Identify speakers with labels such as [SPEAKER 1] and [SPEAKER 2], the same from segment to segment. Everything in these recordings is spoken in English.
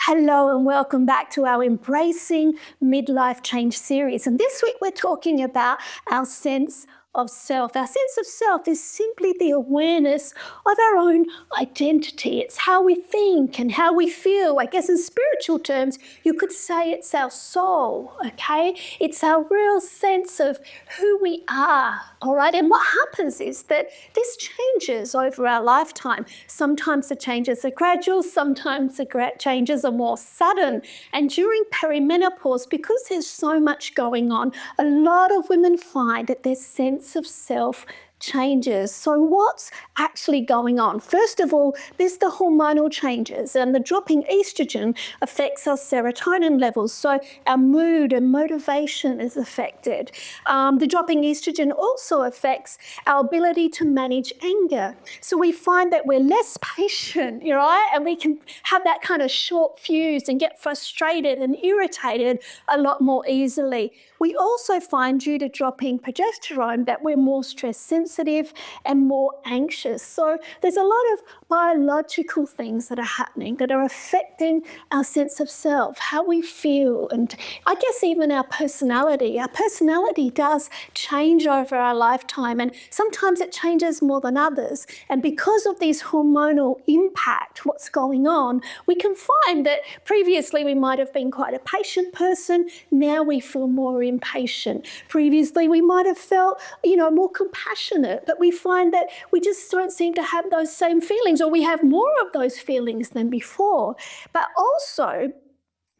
[SPEAKER 1] Hello and welcome back to our Embracing Midlife Change series. And this week we're talking about our sense of self. Our sense of self is simply the awareness of our own identity. It's how we think and how we feel. I guess in spiritual terms, you could say it's our soul, okay? It's our real sense of who we are, all right? And what happens is that this changes over our lifetime. Sometimes the changes are gradual, sometimes the changes are more sudden. And during perimenopause, because there's so much going on, a lot of women find that their sense of self changes. So what's actually going on? First of all, there's the hormonal changes, and the dropping estrogen affects our serotonin levels. So our mood and motivation is affected. The dropping estrogen also affects our ability to manage anger. So we find that we're less patient, right? And we can have that kind of short fuse and get frustrated and irritated a lot more easily. We also find, due to dropping progesterone, that we're more stress sensitive and more anxious. So there's a lot of biological things that are happening that are affecting our sense of self, how we feel, and I guess even our personality. Our personality does change over our lifetime, and sometimes it changes more than others. And because of these hormonal impact, what's going on, we can find that previously we might have been quite a patient person. Now we feel more impatient. Previously we might have felt, more compassionate, but we find that we just don't seem to have those same feelings, or we have more of those feelings than before. But also,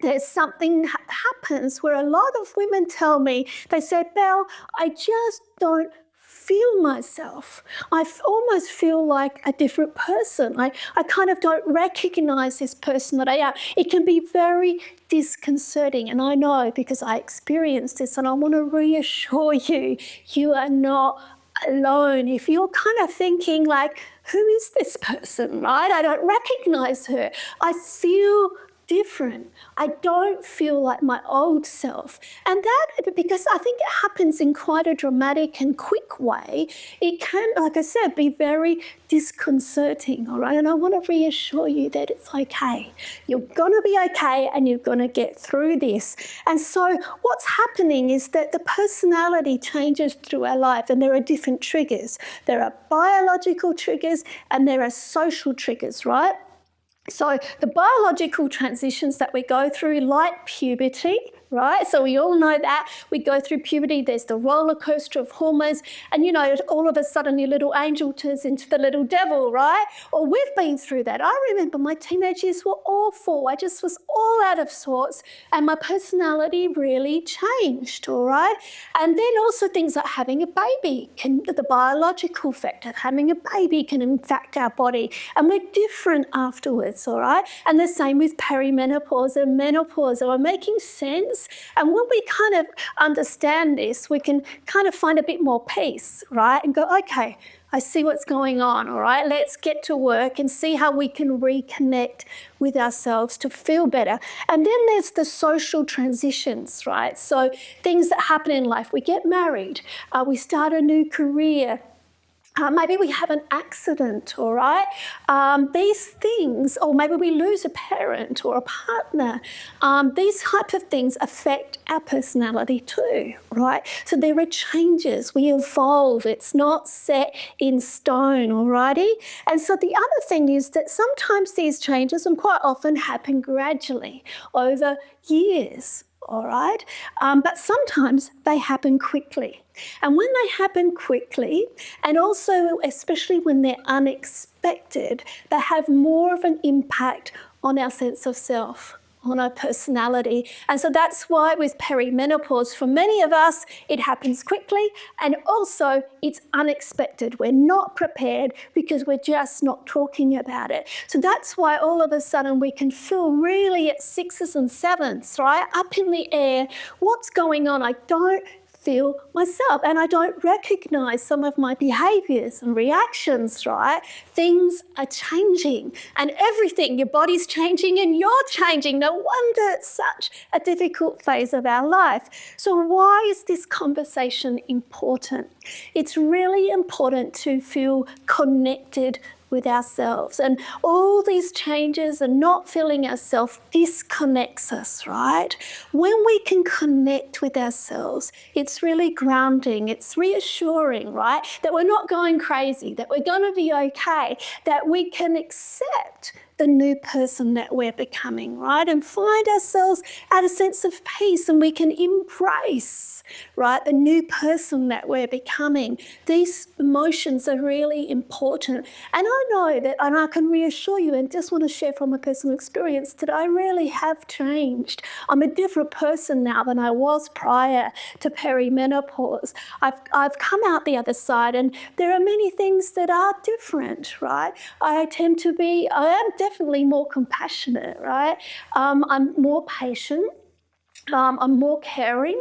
[SPEAKER 1] there's something that happens where a lot of women tell me, they say, Belle, I just don't feel myself. I almost feel like a different person. I kind of don't recognize this person that I am. It can be very disconcerting, and I know because I experienced this, and I want to reassure you, you are not alone. If you're kind of thinking like, who is this person, right? I don't recognize her. I feel different. I don't feel like my old self. And that, because I think it happens in quite a dramatic and quick way, it can, like I said, be very disconcerting, all right? And I want to reassure you that it's okay. You're going to be okay, and you're going to get through this. And so what's happening is that the personality changes through our life, and there are different triggers. There are biological triggers and there are social triggers, right? So the biological transitions that we go through, like puberty, right? So we all know that. We go through puberty, there's the roller coaster of hormones, and all of a sudden your little angel turns into the little devil, right? Or we've been through that. I remember my teenage years were awful. I just was all out of sorts, and my personality really changed, all right? And then also things like having a baby, the biological factor of having a baby can impact our body, and we're different afterwards, all right? And the same with perimenopause and menopause. Am I making sense? And when we kind of understand this, we can kind of find a bit more peace, right? And go, okay, I see what's going on, all right? Let's get to work and see how we can reconnect with ourselves to feel better. And then there's the social transitions, right? So things that happen in life. We get married, we start a new career, maybe we have an accident, all right? These things, or maybe we lose a parent or a partner, these types of things affect our personality too, right? So there are changes, we evolve, it's not set in stone, all righty? And so the other thing is that sometimes these changes, and quite often, happen gradually over years. All right, but sometimes they happen quickly. And when they happen quickly, and also especially when they're unexpected, they have more of an impact on our sense of self, on our personality. And so that's why with perimenopause, for many of us, it happens quickly, and also it's unexpected. We're not prepared because we're just not talking about it. So that's why all of a sudden we can feel really at sixes and sevens, right? Up in the air. What's going on? I don't feel myself, and I don't recognize some of my behaviors and reactions, right? Things are changing, and everything, your body's changing and you're changing. No wonder it's such a difficult phase of our life. So why is this conversation important? It's really important to feel connected with ourselves. And all these changes and not feeling ourselves disconnects us, right? When we can connect with ourselves, it's really grounding, it's reassuring, right? That we're not going crazy, that we're going to be okay, that we can accept the new person that we're becoming, right? And find ourselves at a sense of peace, and we can embrace, right, the new person that we're becoming. These emotions are really important. And I know that, and I can reassure you and just want to share from a personal experience that I really have changed. I'm a different person now than I was prior to perimenopause. I've come out the other side, and there are many things that are different, right? I am definitely more compassionate, right? I'm more patient. I'm more caring.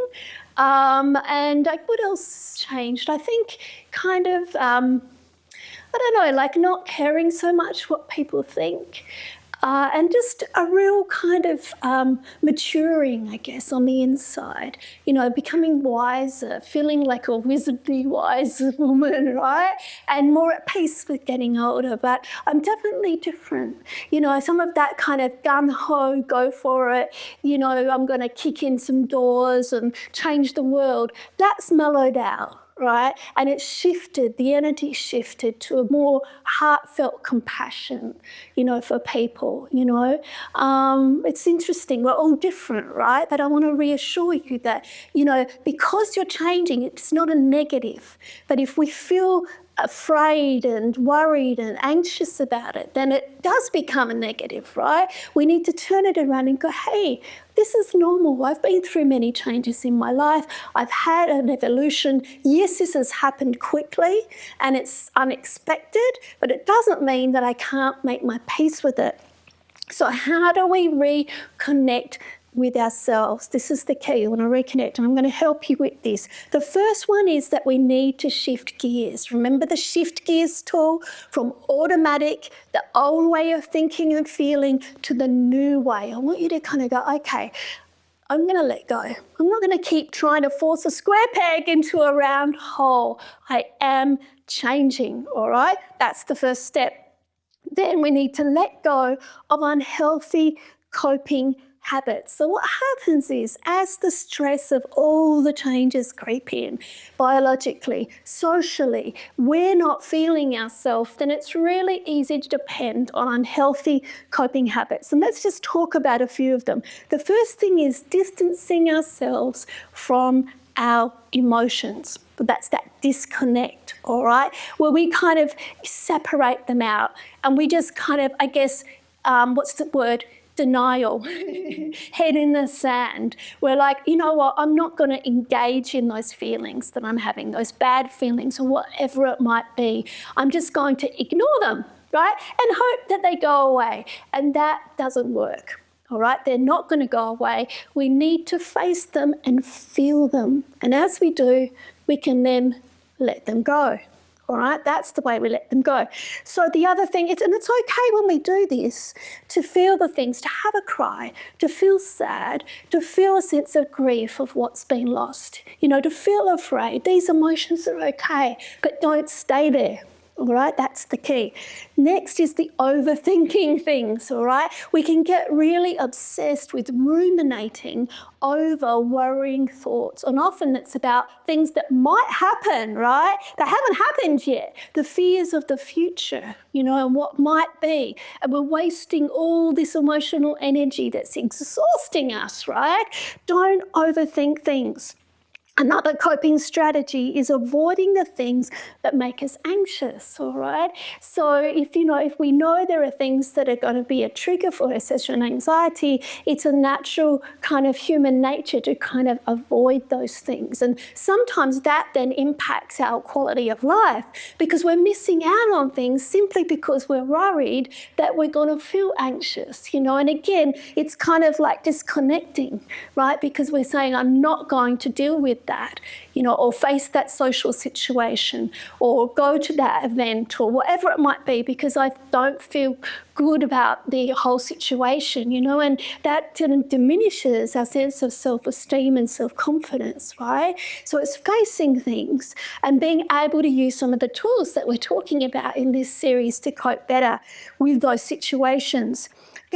[SPEAKER 1] And what else changed? I think kind of, I don't know, like not caring so much what people think. And just a real kind of maturing, I guess, on the inside, becoming wiser, feeling like a wizardly wise woman, right? And more at peace with getting older. But I'm definitely different. Some of that kind of gung-ho, go for it, I'm going to kick in some doors and change the world, that's mellowed out. Right? And it shifted, the energy shifted to a more heartfelt compassion, for people, It's interesting, we're all different, right? But I want to reassure you that, because you're changing, it's not a negative. But if we feel afraid and worried and anxious about it, then it does become a negative, right? We need to turn it around and go, hey, this is normal. I've been through many changes in my life. I've had an evolution. Yes, this has happened quickly and it's unexpected, but it doesn't mean that I can't make my peace with it. So how do we reconnect with ourselves? This is the key. I want to reconnect, and I'm going to help you with this. The first one is that we need to shift gears. Remember the shift gears tool? From automatic, the old way of thinking and feeling, to the new way. I want you to kind of go, okay, I'm going to let go. I'm not going to keep trying to force a square peg into a round hole. I am changing, all right? That's the first step. Then we need to let go of unhealthy coping habits. So what happens is, as the stress of all the changes creep in, biologically, socially, we're not feeling ourselves, then it's really easy to depend on unhealthy coping habits. And let's just talk about a few of them. The first thing is distancing ourselves from our emotions. That's that disconnect, all right? Where we kind of separate them out and we just kind of, I guess, what's the word? Denial, head in the sand. We're like, you know what, I'm not going to engage in those feelings that I'm having, those bad feelings or whatever it might be. I'm just going to ignore them, right? And hope that they go away. And that doesn't work. All right, they're not going to go away. We need to face them and feel them. And as we do, we can then let them go. All right, that's the way we let them go. So the other thing is, and it's okay when we do this, to feel the things, to have a cry, to feel sad, to feel a sense of grief of what's been lost, to feel afraid. These emotions are okay, but don't stay there. All right, that's the key. Next is the overthinking things, all right? We can get really obsessed with ruminating over worrying thoughts. And often it's about things that might happen, right? That haven't happened yet. The fears of the future, and what might be. And we're wasting all this emotional energy that's exhausting us, right? Don't overthink things. Another coping strategy is avoiding the things that make us anxious, all right? So if we know there are things that are going to be a trigger for us as an anxiety, it's a natural kind of human nature to kind of avoid those things. And sometimes that then impacts our quality of life because we're missing out on things simply because we're worried that we're going to feel anxious, And again, it's kind of like disconnecting, right? Because we're saying, I'm not going to deal with that, or face that social situation or go to that event or whatever it might be because I don't feel good about the whole situation, and that diminishes our sense of self-esteem and self-confidence, right? So it's facing things and being able to use some of the tools that we're talking about in this series to cope better with those situations.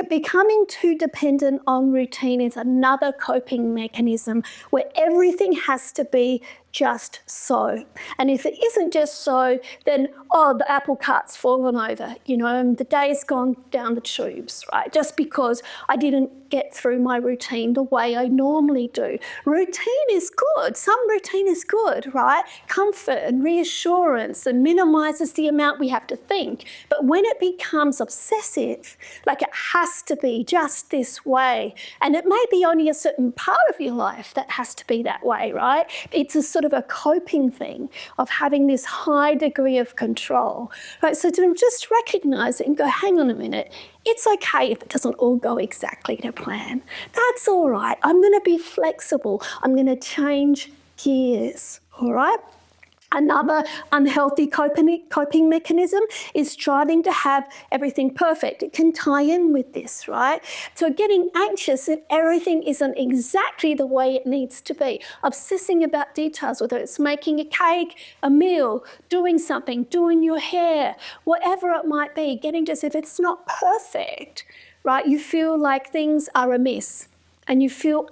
[SPEAKER 1] Becoming too dependent on routine is another coping mechanism where everything has to be just so. And if it isn't just so, then, the apple cart's fallen over, and the day's gone down the tubes, right? Just because I didn't get through my routine the way I normally do. Routine is good. Some routine is good, right? Comfort and reassurance and minimizes the amount we have to think. But when it becomes obsessive, like it has to be just this way, and it may be only a certain part of your life that has to be that way, right? It's a sort of a coping thing of having this high degree of control, right? So to just recognize it and go, hang on a minute, it's okay if it doesn't all go exactly to plan. That's all right. I'm going to be flexible. I'm going to change gears, all right? Another unhealthy coping mechanism is striving to have everything perfect. It can tie in with this, right? So getting anxious if everything isn't exactly the way it needs to be. Obsessing about details, whether it's making a cake, a meal, doing something, doing your hair, whatever it might be. Getting just, if it's not perfect, right, you feel like things are amiss. And you feel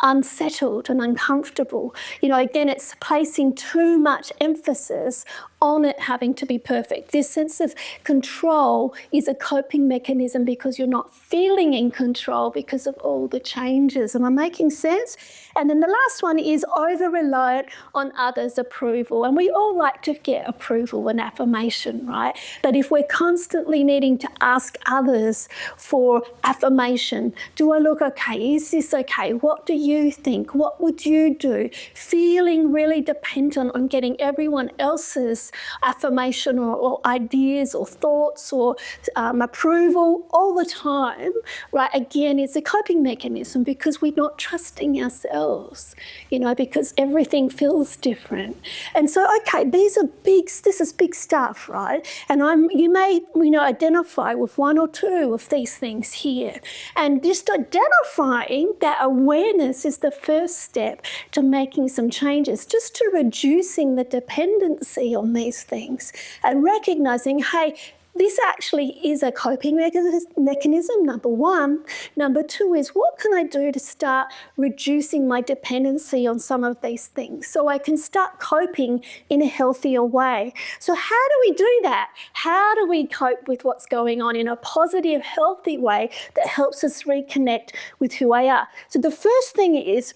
[SPEAKER 1] unsettled and uncomfortable. Again, it's placing too much emphasis on it having to be perfect. This sense of control is a coping mechanism because you're not feeling in control because of all the changes. Am I making sense? And then the last one is over-reliant on others' approval. And we all like to get approval and affirmation, right? But if we're constantly needing to ask others for affirmation, do I look okay? Is this okay? What do you think? What would you do? Feeling really dependent on getting everyone else's affirmation or ideas or thoughts or approval all the time, right? Again, it's a coping mechanism because we're not trusting ourselves, because everything feels different. And so, okay, this is big stuff, right? And you may, identify with one or two of these things here. And just identifying that awareness is the first step to making some changes, just to reducing the dependency on these things and recognizing, hey, this actually is a coping mechanism, number one. Number two is, what can I do to start reducing my dependency on some of these things so I can start coping in a healthier way? So how do we do that? How do we cope with what's going on in a positive, healthy way that helps us reconnect with who I are? So the first thing is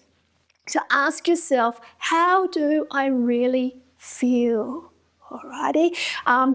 [SPEAKER 1] to ask yourself, how do I really feel? Alrighty,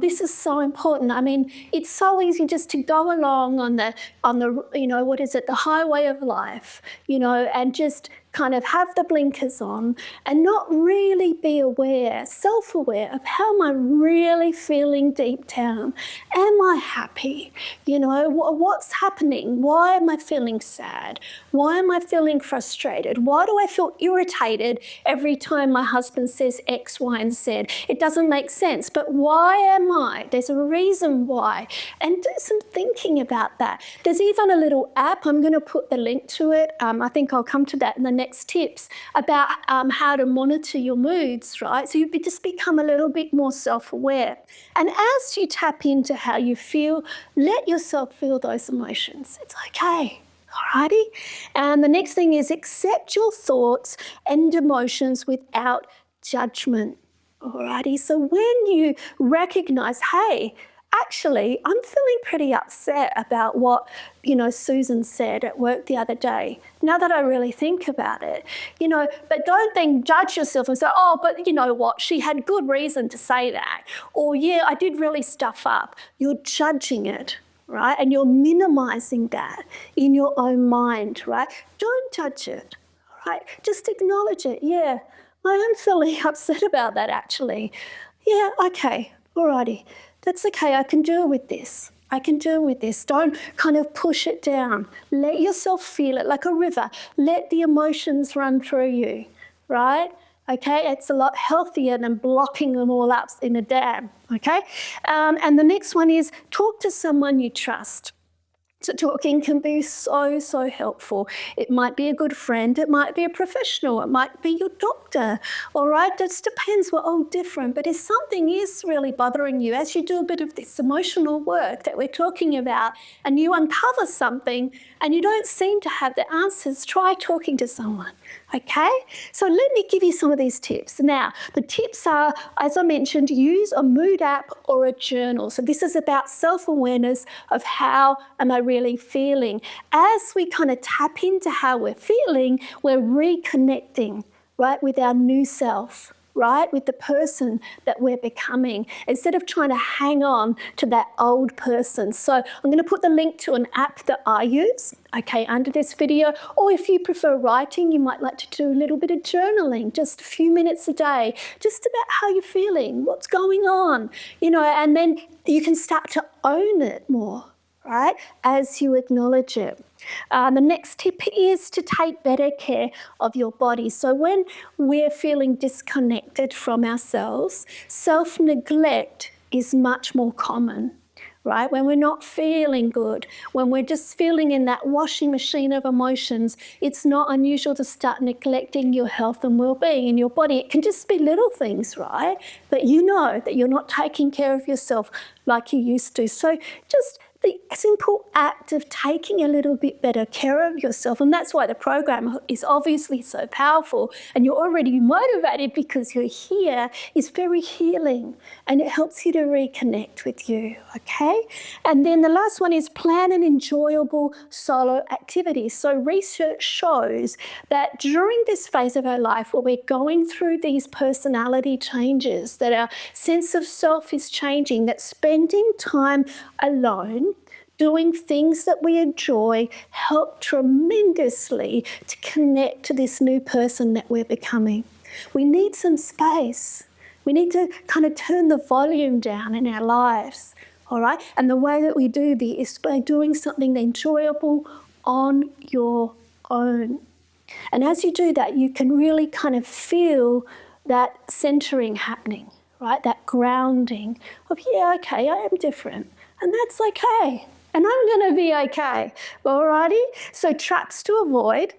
[SPEAKER 1] this is so important. I mean, it's so easy just to go along on the the highway of life, and just kind of have the blinkers on and not really be aware, self-aware of how am I really feeling deep down? Am I happy? What's happening? Why am I feeling sad? Why am I feeling frustrated? Why do I feel irritated every time my husband says X, Y, and Z? It doesn't make sense, but why am I? There's a reason why. And do some thinking about that. There's even a little app, I'm going to put the link to it. I think I'll come to that in the next tips about how to monitor your moods, right? So you just become a little bit more self-aware. And as you tap into how you feel, let yourself feel those emotions. It's okay. Alrighty? And the next thing is accept your thoughts and emotions without judgment. Alrighty? So when you recognize, hey, actually, I'm feeling pretty upset about what, Susan said at work the other day. Now that I really think about it, but don't then judge yourself and say, oh, but you know what, she had good reason to say that. Or, yeah, I did really stuff up. You're judging it, right? And you're minimizing that in your own mind, right? Don't judge it, right? Just acknowledge it. Yeah, I am feeling upset about that, actually. Yeah, okay, alrighty. That's okay, I can deal with this. I can deal with this. Don't kind of push it down. Let yourself feel it like a river. Let the emotions run through you, right? Okay, it's a lot healthier than blocking them all up in a dam. Okay, and the next one is talk to someone you trust. So talking can be so helpful. It might be a good friend, it might be a professional, it might be your doctor, all right? It just depends, we're all different. But if something is really bothering you, as you do a bit of this emotional work that we're talking about, and you uncover something and you don't seem to have the answers, try talking to someone, okay? So let me give you some of these tips. Now, the tips are, as I mentioned, use a mood app or a journal. So this is about self-awareness of how am I really feeling. As we kind of tap into how we're feeling, we're reconnecting, right, with our new self, right, with the person that we're becoming, instead of trying to hang on to that old person. So I'm going to put the link to an app that I use, okay, under this video. Or if you prefer writing, you might like to do a little bit of journaling, just a few minutes a day, just about how you're feeling, what's going on, and then you can start to own it more, right, as you acknowledge it. The next tip is to take better care of your body. So when we're feeling disconnected from ourselves, self-neglect is much more common, right? When we're not feeling good, when we're just feeling in that washing machine of emotions, it's not unusual to start neglecting your health and well-being in your body. It can just be little things, right? But you know that you're not taking care of yourself like you used to. So just the simple act of taking a little bit better care of yourself, and that's why the program is obviously so powerful, and you're already motivated because you're here, is very healing, and it helps you to reconnect with you, okay? And then the last one is plan an enjoyable solo activity. So research shows that during this phase of our life where we're going through these personality changes, that our sense of self is changing, that spending time alone doing things that we enjoy help tremendously to connect to this new person that we're becoming. We need some space. We need to kind of turn the volume down in our lives, all right? And the way that we do this is by doing something enjoyable on your own. And as you do that, you can really kind of feel that centering happening, right? That grounding of, yeah, okay, I am different, and that's okay. And I'm going to be okay. Alrighty? So traps to avoid.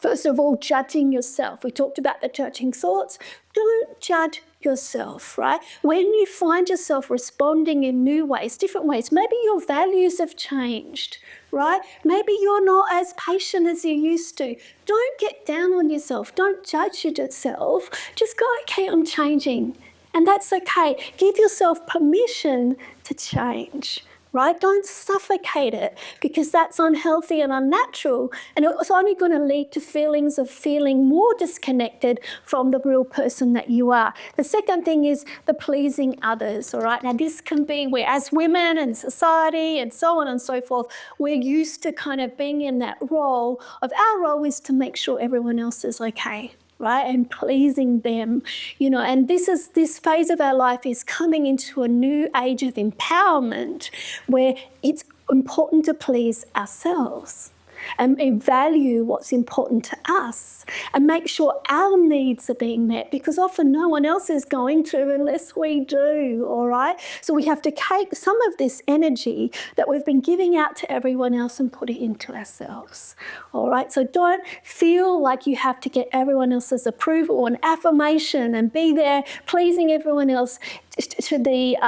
[SPEAKER 1] First of all, judging yourself. We talked about the judging thoughts. Don't judge yourself, right? When you find yourself responding in new ways, different ways, maybe your values have changed, right? Maybe you're not as patient as you used to. Don't get down on yourself. Don't judge yourself. Just go, okay, I'm changing. And that's okay. Give yourself permission to change, right? Don't suffocate it, because that's unhealthy and unnatural, and it's only going to lead to feelings of feeling more disconnected from the real person that you are. The second thing is the pleasing others, all right? Now this can be where, as women and society and so on and so forth, we're used to kind of being in that role of, our role is to make sure everyone else is okay, right? And pleasing them, and this phase of our life is coming into a new age of empowerment where it's important to please ourselves and value what's important to us and make sure our needs are being met, because often no one else is going to unless we do, all right? So we have to take some of this energy that we've been giving out to everyone else and put it into ourselves, all right? So don't feel like you have to get everyone else's approval and affirmation and be there pleasing everyone else to the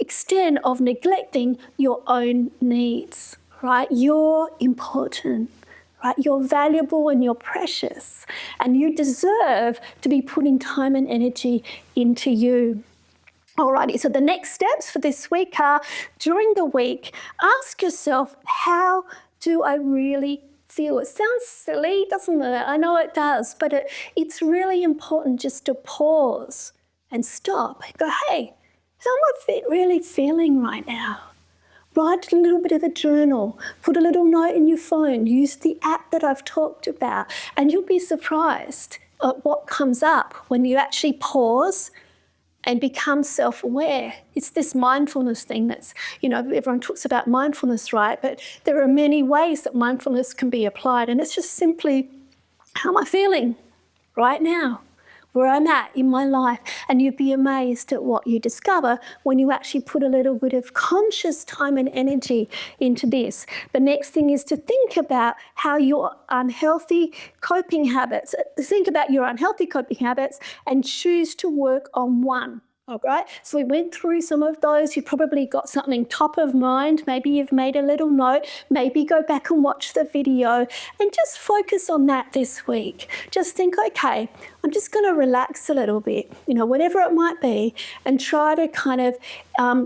[SPEAKER 1] extent of neglecting your own needs. Right? You're important, right? You're valuable and you're precious, and you deserve to be putting time and energy into you. Alrighty, so the next steps for this week are, during the week, ask yourself, how do I really feel? It sounds silly, doesn't it? I know it does, but it's really important just to pause and stop. Go, hey, how am I really feeling right now? Write a little bit of a journal, put a little note in your phone, use the app that I've talked about, and you'll be surprised at what comes up when you actually pause and become self-aware. It's this mindfulness thing that's, everyone talks about mindfulness, right? But there are many ways that mindfulness can be applied, and it's just simply, how am I feeling right now? where I'm at in my life, and you'd be amazed at what you discover when you actually put a little bit of conscious time and energy into this. The next thing is to think about how your unhealthy coping habits, and choose to work on one. All right, so we went through some of those. You probably got something top of mind. Maybe you've made a little note. Maybe go back and watch the video and just focus on that this week. Just think, okay, I'm just going to relax a little bit, whatever it might be, and try to kind of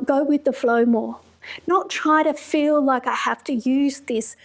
[SPEAKER 1] go with the flow more. Not try to feel like I have to use this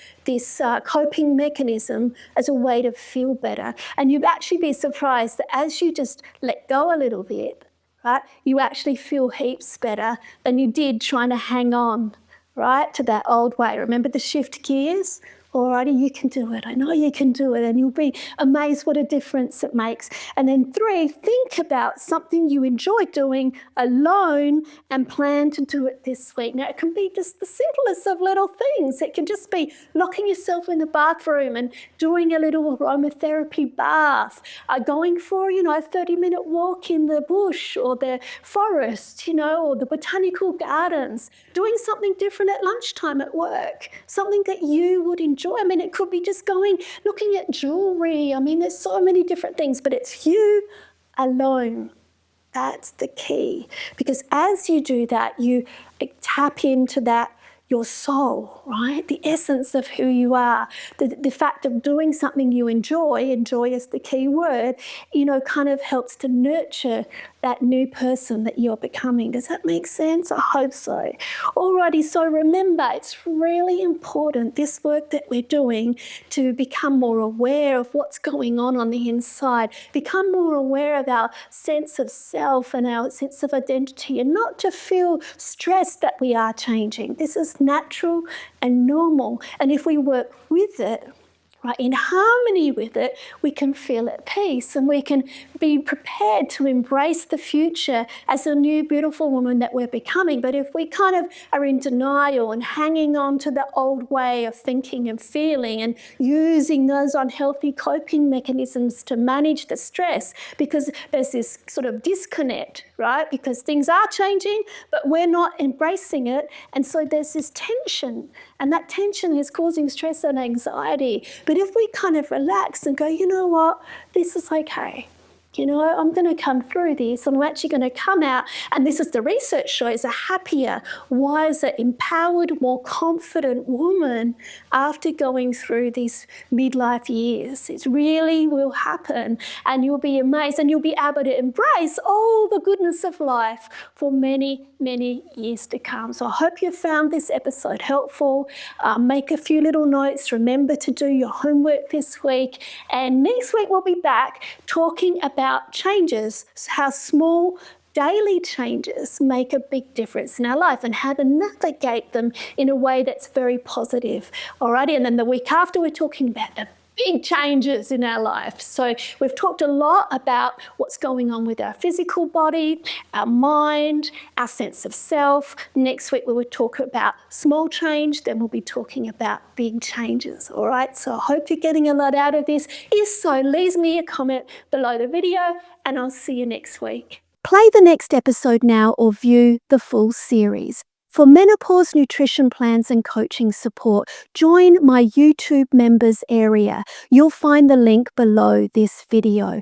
[SPEAKER 1] coping mechanism as a way to feel better. And you'd actually be surprised that as you just let go a little bit, right, you actually feel heaps better than you did trying to hang on, right, to that old way. Remember the shift gears? Alrighty, you can do it. I know you can do it, and you'll be amazed what a difference it makes. And then 3, think about something you enjoy doing alone and plan to do it this week. Now, it can be just the simplest of little things. It can just be locking yourself in the bathroom and doing a little aromatherapy bath, going for, a 30-minute walk in the bush or the forest, or the botanical gardens, doing something different at lunchtime at work, something that you would enjoy. I mean, it could be just looking at jewelry. I mean, there's so many different things, but it's you alone. That's the key. Because as you do that, you tap into that, your soul, right? The essence of who you are. The fact of doing something you enjoy is the key word, kind of helps to nurture that new person that you're becoming. Does that make sense? I hope so. Alrighty, so remember, it's really important, this work that we're doing, to become more aware of what's going on the inside, become more aware of our sense of self and our sense of identity, and not to feel stressed that we are changing. This is natural and normal. And if we work with it, right, in harmony with it, we can feel at peace, and we can be prepared to embrace the future as a new beautiful woman that we're becoming. But if we kind of are in denial and hanging on to the old way of thinking and feeling and using those unhealthy coping mechanisms to manage the stress, because there's this sort of disconnect, right? Because things are changing, but we're not embracing it. And so there's this tension, and that tension is causing stress and anxiety. But if we kind of relax and go, you know what, this is okay. I'm going to come through this, and I'm actually going to come out, and this is the research shows, a happier, wiser, empowered, more confident woman after going through these midlife years. It really will happen, and you'll be amazed, and you'll be able to embrace all the goodness of life for many, many years to come. So I hope you found this episode helpful. Make a few little notes. Remember to do your homework this week, and next week we'll be back talking about changes, how small daily changes make a big difference in our life, and how to navigate them in a way that's very positive. Alrighty, and then the week after we're talking about the big changes in our life. So we've talked a lot about what's going on with our physical body, our mind, our sense of self. Next week we will talk about small change, then we'll be talking about big changes. All right, so I hope you're getting a lot out of this. If so, leave me a comment below the video, and I'll see you next week. Play the next episode now or view the full series. For menopause nutrition plans and coaching support, join my YouTube members area. You'll find the link below this video.